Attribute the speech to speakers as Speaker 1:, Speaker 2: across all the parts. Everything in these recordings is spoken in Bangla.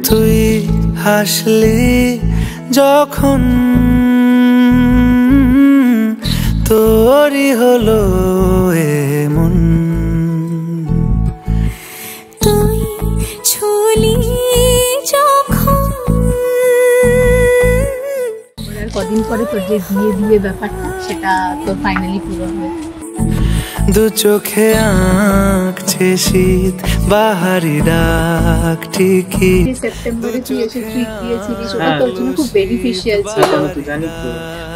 Speaker 1: তুই হাসলি যখন তোরই হলো এমন,
Speaker 2: তুই ছুলি যখন।
Speaker 3: কদিন পরে তোর যে বিয়ে ব্যাপারটা সেটা তো ফাইনালি পুরো হবে।
Speaker 1: দু চোখে আঁকছে শীত বাহারি ডাক ঠিকই।
Speaker 3: সেপ্টেম্বরে তুই এসে ট্রিট দিয়েছিলিস, ওটা তোর জন্য খুব বেনিফিশিয়াল ছিল।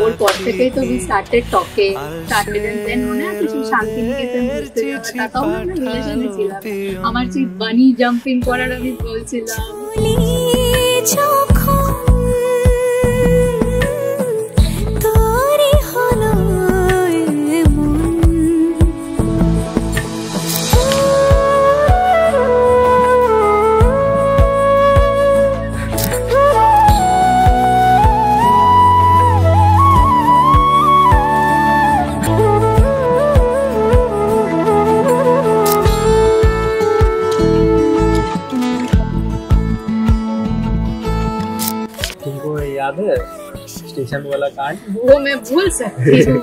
Speaker 3: ওর পর থেকেই তো we started talking, started and then মনে আছে কিছু শান্তিনিকেতন ঘুরতে যাওয়া, তাও আমরা রিলেশনে ছিলাম। আমার যে বানি জাম্পিং করার আমি বলছিলাম।
Speaker 4: याद है स्टेशन वाला कांड?
Speaker 3: वो मैं भूल सकती हूँ।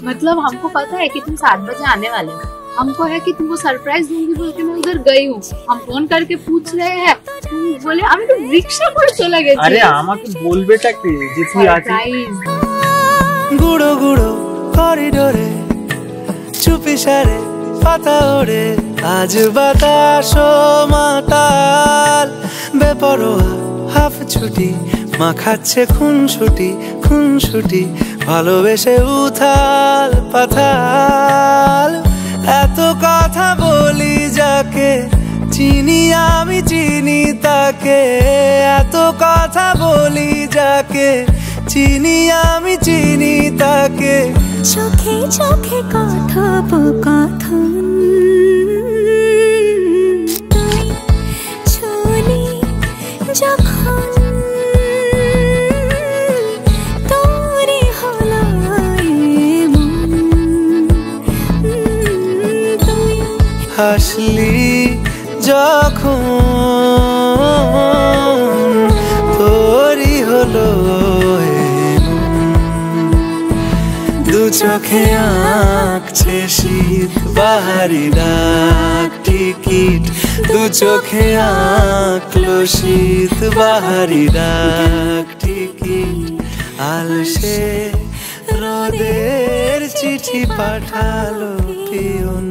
Speaker 3: मतलब हमको पता है कि तुम 7 बजे आने वाले हो, हमको है कि तुमको सरप्राइज दूंगी बोल के मैं उधर गई हूँ। हम फोन करके पूछ रहे हैं, तुम बोले আমি তো রিকশা করে চলে গেছি।
Speaker 4: আরে আমাকে বলবেটা কি যে তুই আছিস?
Speaker 1: গুড়ো গুড়ো করিডোরে চুপি সারে পাতা ওড়ে, আজ বাতাস মাতাল বেপরোয়া হাফ ছুটি মাখাচ্ছে খুনছুটি খুনছুটি, ভালোবেসে উথাল পাথাল। এত কথা বলি যাকে চিনি আমি চিনি তাকে, এত কথা বলি যাকে চিনি আমি চিনি তাকে।
Speaker 2: চোখে চোখে কথোপকথন, তুই ছুলি যখন তোরই হলো এমন, তুই
Speaker 1: হাসলি যখন তোরই হলো দু চোখে আঁকছে শীত বাহারি ডাক টিকিট, দু চোখে আঁকলো শীত বাহারি ডাক টিকিট। আলসে রোদের চিঠি পাঠালো পিয়ন।